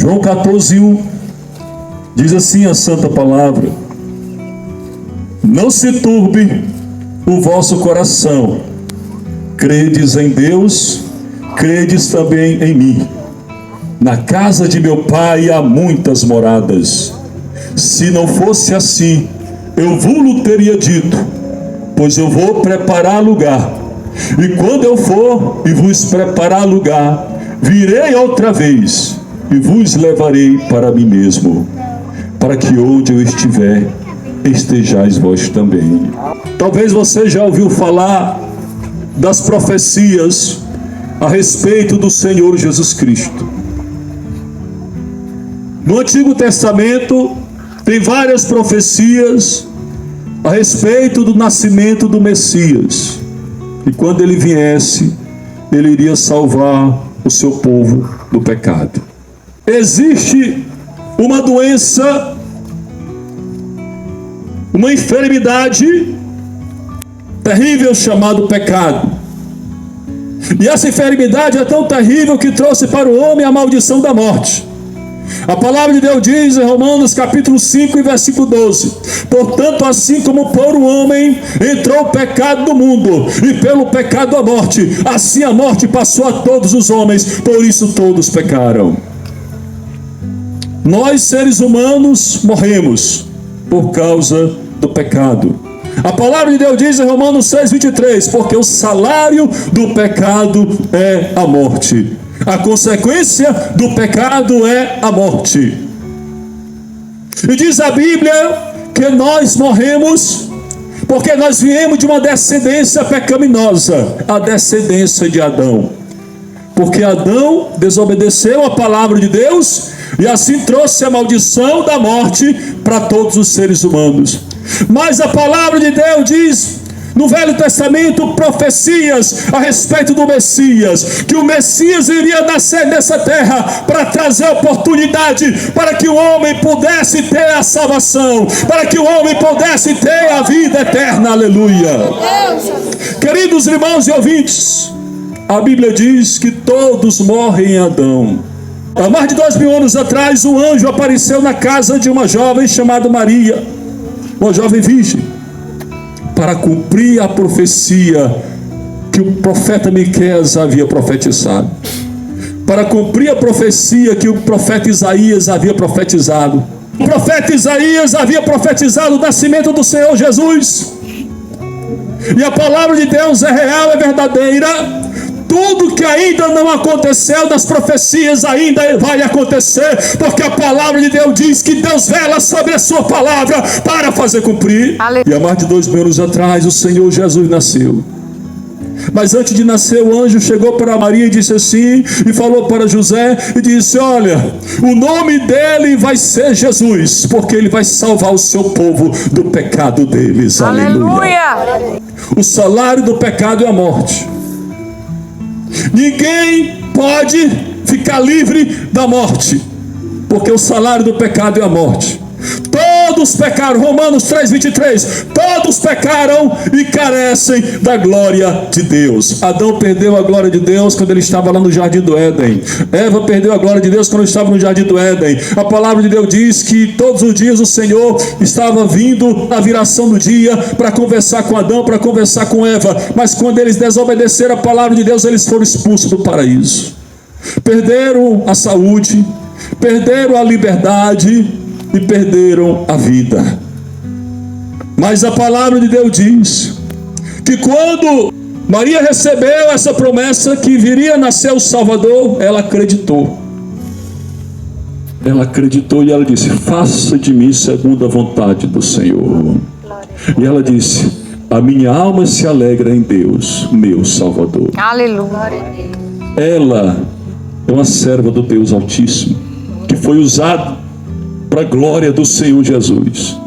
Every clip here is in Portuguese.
João 14:1 diz assim a santa palavra: não se turbe o vosso coração, credes em Deus, credes também em mim. Na casa de meu pai há muitas moradas. Se não fosse assim, eu vos teria dito, pois eu vou preparar lugar. E quando eu for e vos preparar lugar, virei outra vez e vos levarei para mim mesmo, para que onde eu estiver, estejais vós também. Talvez você já ouviu falar das profecias a respeito do Senhor Jesus Cristo. No Antigo Testamento tem várias profecias a respeito do nascimento do Messias. E quando ele viesse, ele iria salvar o seu povo do pecado. Existe uma doença, uma enfermidade terrível chamada pecado. E essa enfermidade é tão terrível que trouxe para o homem a maldição da morte. A palavra de Deus diz em Romanos capítulo 5 e versículo 12: portanto, assim como por um homem entrou o pecado no mundo, e pelo pecado a morte, assim a morte passou a todos os homens, por isso todos pecaram. Nós, seres humanos, morremos por causa do pecado. A palavra de Deus diz em Romanos 6:23: porque o salário do pecado é a morte. A consequência do pecado é a morte. E diz a Bíblia que nós morremos porque nós viemos de uma descendência pecaminosa, a descendência de Adão. Porque Adão desobedeceu a palavra de Deus e assim trouxe a maldição da morte para todos os seres humanos. Mas a palavra de Deus diz no Velho Testamento profecias a respeito do Messias, que o Messias iria nascer nessa terra para trazer oportunidade para que o homem pudesse ter a salvação, para que o homem pudesse ter a vida eterna. Aleluia. Queridos irmãos e ouvintes, a Bíblia diz que todos morrem em Adão. Há mais de 2000 anos atrás, um anjo apareceu na casa de uma jovem chamada Maria, uma jovem virgem, para cumprir a profecia que o profeta Miqueias havia profetizado, para cumprir a profecia que o profeta Isaías havia profetizado. O profeta Isaías havia profetizado o nascimento do Senhor Jesus, e a palavra de Deus é real, é verdadeira. Tudo que ainda não aconteceu das profecias ainda vai acontecer, porque a palavra de Deus diz que Deus vela sobre a sua palavra para fazer cumprir. E há mais de 2000 anos atrás o Senhor Jesus nasceu. Mas antes de nascer, o anjo chegou para Maria e disse assim, e falou para José e disse: olha, o nome dele vai ser Jesus, porque ele vai salvar o seu povo do pecado deles. Aleluia. O salário do pecado é a morte. Ninguém pode ficar livre da morte, porque o salário do pecado é a morte. Todos pecaram, Romanos 3:23, todos pecaram e carecem da glória de Deus. Adão perdeu a glória de Deus quando ele estava lá no jardim do Éden. Eva perdeu a glória de Deus quando estava no jardim do Éden. A palavra de Deus diz que todos os dias o Senhor estava vindo na viração do dia para conversar com Adão, para conversar com Eva. Mas quando eles desobedeceram a palavra de Deus, eles foram expulsos do paraíso. Perderam a saúde, perderam a liberdade e perderam a vida. Mas a palavra de Deus diz que quando Maria recebeu essa promessa que viria nascer o Salvador, ela acreditou. Ela acreditou e ela disse: faça de mim segundo a vontade do Senhor. E ela disse: a minha alma se alegra em Deus, meu Salvador. Aleluia. Ela é uma serva do Deus Altíssimo, que foi usada para a glória do Senhor Jesus.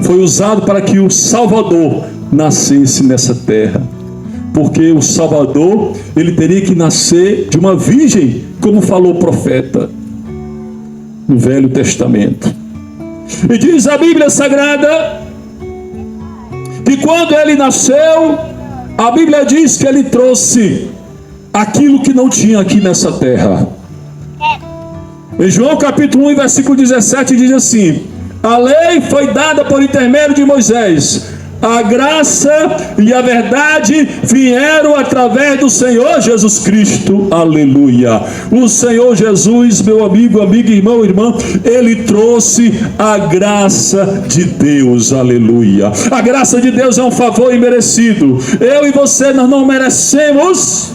Foi usado para que o Salvador nascesse nessa terra, porque o Salvador, ele teria que nascer de uma virgem, como falou o profeta no Velho Testamento. E diz a Bíblia Sagrada que quando ele nasceu, a Bíblia diz que ele trouxe aquilo que não tinha aqui nessa terra. Em João capítulo 1, versículo 17 diz assim: a lei foi dada por intermédio de Moisés, a graça e a verdade vieram através do Senhor Jesus Cristo. Aleluia. O Senhor Jesus, meu amigo, amiga, irmão, irmã, Ele trouxe a graça de Deus. Aleluia. A graça de Deus é um favor imerecido. Eu e você, nós não merecemos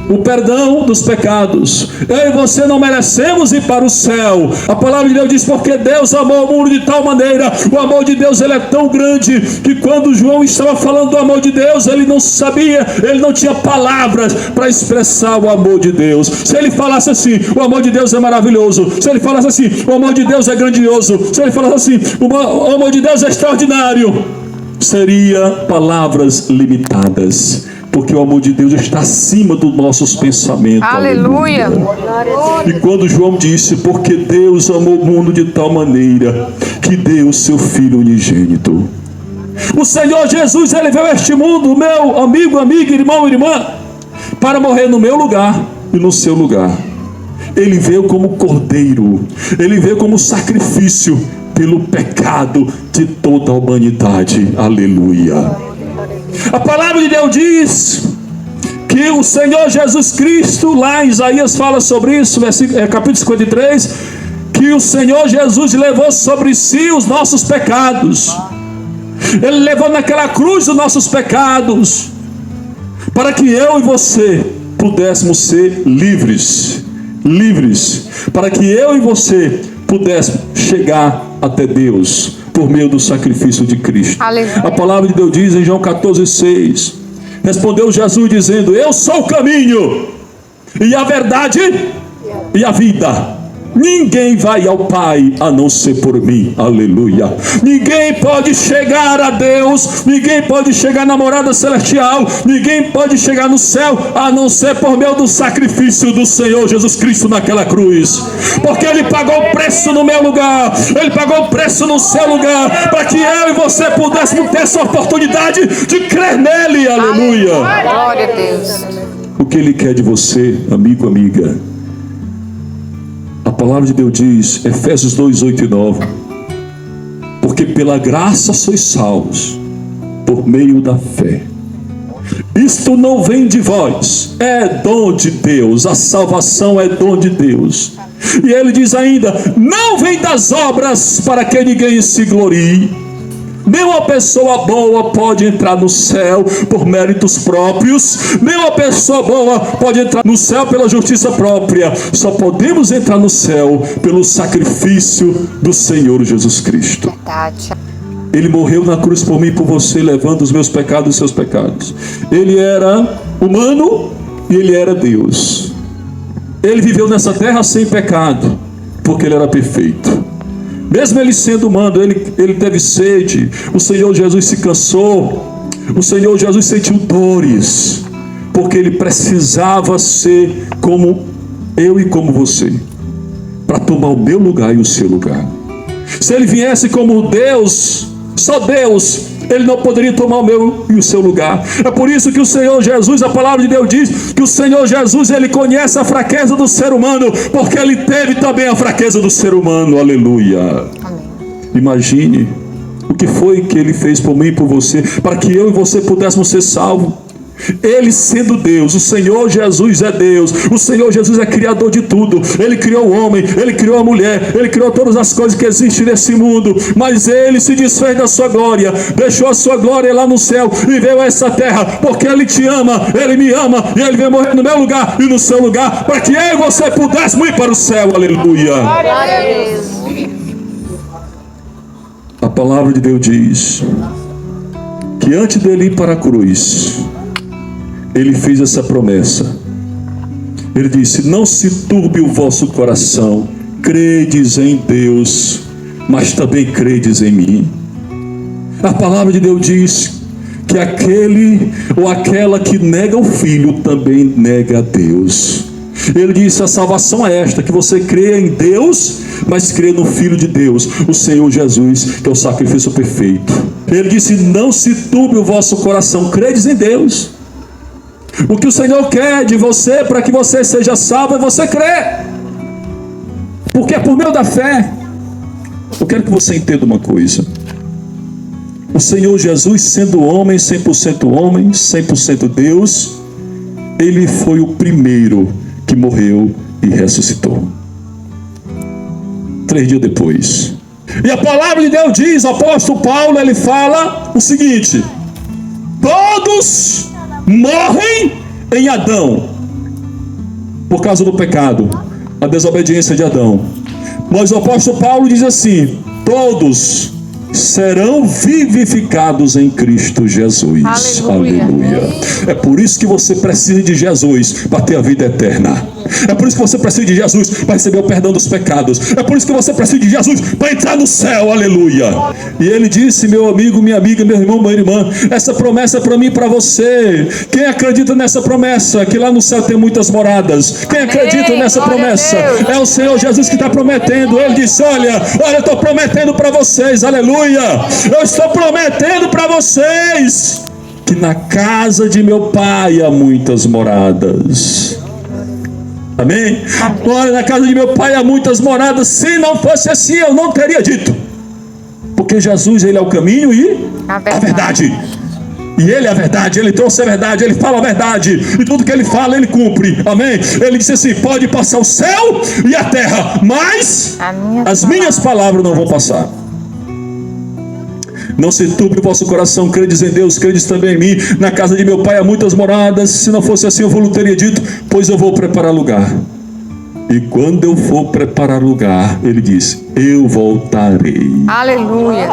o perdão dos pecados. Eu e você não merecemos ir para o céu. A palavra de Deus diz: porque Deus amou o mundo de tal maneira. O amor de Deus, ele é tão grande, que quando João estava falando do amor de Deus, ele não sabia, ele não tinha palavras para expressar o amor de Deus. Se ele falasse assim: o amor de Deus é maravilhoso. Se ele falasse assim: o amor de Deus é grandioso. Se ele falasse assim: o amor de Deus é extraordinário, seria palavras limitadas, porque o amor de Deus está acima dos nossos pensamentos. Aleluia. E quando João disse: porque Deus amou o mundo de tal maneira que deu o seu Filho unigênito. O Senhor Jesus, ele veio a este mundo, meu amigo, amiga, irmão, irmã, para morrer no meu lugar e no seu lugar. Ele veio como cordeiro, ele veio como sacrifício pelo pecado de toda a humanidade. Aleluia. A palavra de Deus diz que o Senhor Jesus Cristo, lá em Isaías fala sobre isso, capítulo 53, que o Senhor Jesus levou sobre si os nossos pecados. Ele levou naquela cruz os nossos pecados, para que eu e você pudéssemos ser livres, para que eu e você pudéssemos chegar até Deus por meio do sacrifício de Cristo. Aleluia. A palavra de Deus diz em João 14,6: respondeu Jesus dizendo: eu sou o caminho e a verdade e a vida. Ninguém vai ao Pai a não ser por mim. Aleluia. Ninguém pode chegar a Deus, ninguém pode chegar na morada celestial, ninguém pode chegar no céu a não ser por meio do sacrifício do Senhor Jesus Cristo naquela cruz. Porque Ele pagou o preço no meu lugar, Ele pagou o preço no seu lugar, para que eu e você pudéssemos ter essa oportunidade de crer nele. Aleluia. Glória a Deus. O que Ele quer de você, amigo, amiga? A palavra de Deus diz, Efésios 2, 8 e 9: porque pela graça sois salvos, por meio da fé. Isto não vem de vós, é dom de Deus. A salvação é dom de Deus. E ele diz ainda: não vem das obras, para que ninguém se glorie. Nenhuma pessoa boa pode entrar no céu por méritos próprios. Nenhuma pessoa boa pode entrar no céu pela justiça própria. Só podemos entrar no céu pelo sacrifício do Senhor Jesus Cristo. Verdade. Ele morreu na cruz por mim e por você, levando os meus pecados e os seus pecados. Ele era humano e ele era Deus. Ele viveu nessa terra sem pecado, porque ele era perfeito. Mesmo ele sendo humano, ele teve sede. O Senhor Jesus se cansou. O Senhor Jesus sentiu dores, porque ele precisava ser como eu e como você, para tomar o meu lugar e o seu lugar. Se ele viesse como Deus, só Deus, ele não poderia tomar o meu e o seu lugar. É por isso que o Senhor Jesus, a palavra de Deus diz que o Senhor Jesus, ele conhece a fraqueza do ser humano, porque ele teve também a fraqueza do ser humano. Aleluia. Amém. Imagine o que foi que ele fez por mim e por você, para que eu e você pudéssemos ser salvos. Ele sendo Deus, o Senhor Jesus é Deus, o Senhor Jesus é criador de tudo. Ele criou o homem, ele criou a mulher, ele criou todas as coisas que existem nesse mundo. Mas ele se desfez da sua glória, deixou a sua glória lá no céu e veio a essa terra, porque ele te ama, ele me ama, e ele veio morrer no meu lugar e no seu lugar, para que eu e você pudéssemos ir para o céu. Aleluia. A palavra de Deus diz que antes dele ir para a cruz, ele fez essa promessa. Ele disse: não se turbe o vosso coração, credes em Deus, mas também credes em mim. A palavra de Deus diz que aquele ou aquela que nega o Filho também nega a Deus. Ele disse: a salvação é esta, que você crê em Deus, mas crê no Filho de Deus, o Senhor Jesus, que é o sacrifício perfeito. Ele disse: não se turbe o vosso coração, credes em Deus. O que o Senhor quer de você, para que você seja salvo, é você crer. Porque é por meio da fé. Eu quero que você entenda uma coisa. O Senhor Jesus, sendo homem, 100% Deus, Ele foi o primeiro que morreu e ressuscitou. 3 dias depois. E a palavra de Deus diz, o apóstolo Paulo, ele fala o seguinte: todos morrem em Adão, por causa do pecado, a desobediência de Adão. Mas o apóstolo Paulo diz assim: todos serão vivificados em Cristo Jesus. Aleluia. Aleluia. É por isso que você precisa de Jesus para ter a vida eterna. É por isso que você precisa de Jesus para receber o perdão dos pecados. É por isso que você precisa de Jesus para entrar no céu. Aleluia. E ele disse: meu amigo, minha amiga, meu irmão, minha irmã, essa promessa é para mim e para você. Quem acredita nessa promessa? Que lá no céu tem muitas moradas. Quem acredita nessa promessa? É o Senhor Jesus que está prometendo. Ele disse: olha, eu estou prometendo para vocês. Aleluia. Eu estou prometendo para vocês que na casa de meu pai há muitas moradas. Amém? Olha, na casa de meu pai há muitas moradas. Se não fosse assim, eu não teria dito. Porque Jesus, Ele é o caminho e a verdade. E Ele é a verdade, Ele trouxe a verdade, Ele fala a verdade. E tudo que Ele fala, Ele cumpre. Amém? Ele disse assim: pode passar o céu e a terra, mas as minhas palavras não vão passar. Não se turbe o vosso coração, credes em Deus, credes também em mim. Na casa de meu pai há muitas moradas. Se não fosse assim, eu vou teria dito, pois eu vou preparar lugar. E quando eu for preparar lugar, ele diz: eu voltarei. Aleluia.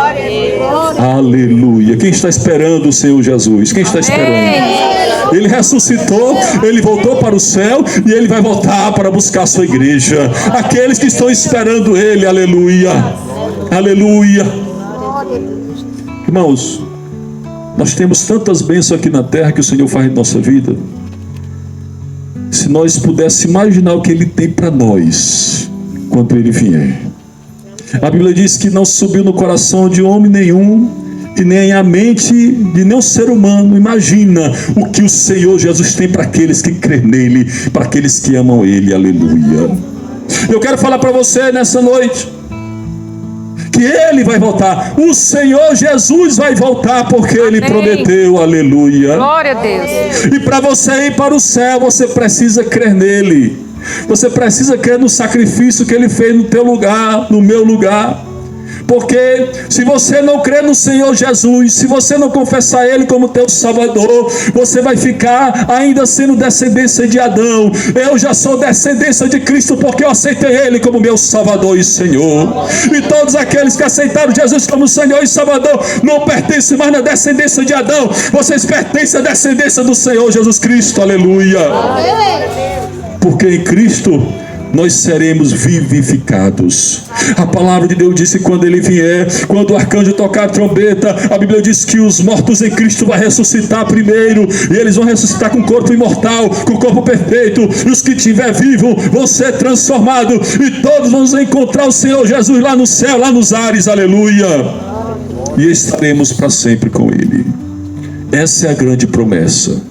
Aleluia. Quem está esperando o Senhor Jesus? Quem está esperando? Ele ressuscitou, Ele voltou para o céu e Ele vai voltar para buscar a sua igreja. Aqueles que estão esperando Ele. Aleluia. Aleluia. Irmãos, nós temos tantas bênçãos aqui na terra que o Senhor faz em nossa vida. Se nós pudéssemos imaginar o que Ele tem para nós quando Ele vier. A Bíblia diz que não subiu no coração de homem nenhum e nem a mente de nenhum ser humano. Imagina o que o Senhor Jesus tem para aqueles que crêem nele, para aqueles que amam Ele. Aleluia. Eu quero falar para você nessa noite que Ele vai voltar. O Senhor Jesus vai voltar, porque Ele prometeu. Aleluia. Glória a Deus. E para você ir para o céu, você precisa crer nele. Você precisa crer no sacrifício que Ele fez no teu lugar, no meu lugar. Porque se você não crer no Senhor Jesus, se você não confessar Ele como teu Salvador, você vai ficar ainda sendo descendência de Adão. Eu já sou descendência de Cristo, porque eu aceitei Ele como meu Salvador e Senhor. E todos aqueles que aceitaram Jesus como Senhor e Salvador não pertencem mais na descendência de Adão. Vocês pertencem à descendência do Senhor Jesus Cristo. Aleluia. Porque em Cristo nós seremos vivificados. A palavra de Deus disse: quando Ele vier, quando o arcanjo tocar a trombeta, a Bíblia diz que os mortos em Cristo vão ressuscitar primeiro, e eles vão ressuscitar com corpo imortal, com corpo perfeito, e os que estiver vivo vão ser transformados, e todos vamos encontrar o Senhor Jesus lá no céu, lá nos ares. Aleluia. E estaremos para sempre com Ele. Essa é a grande promessa.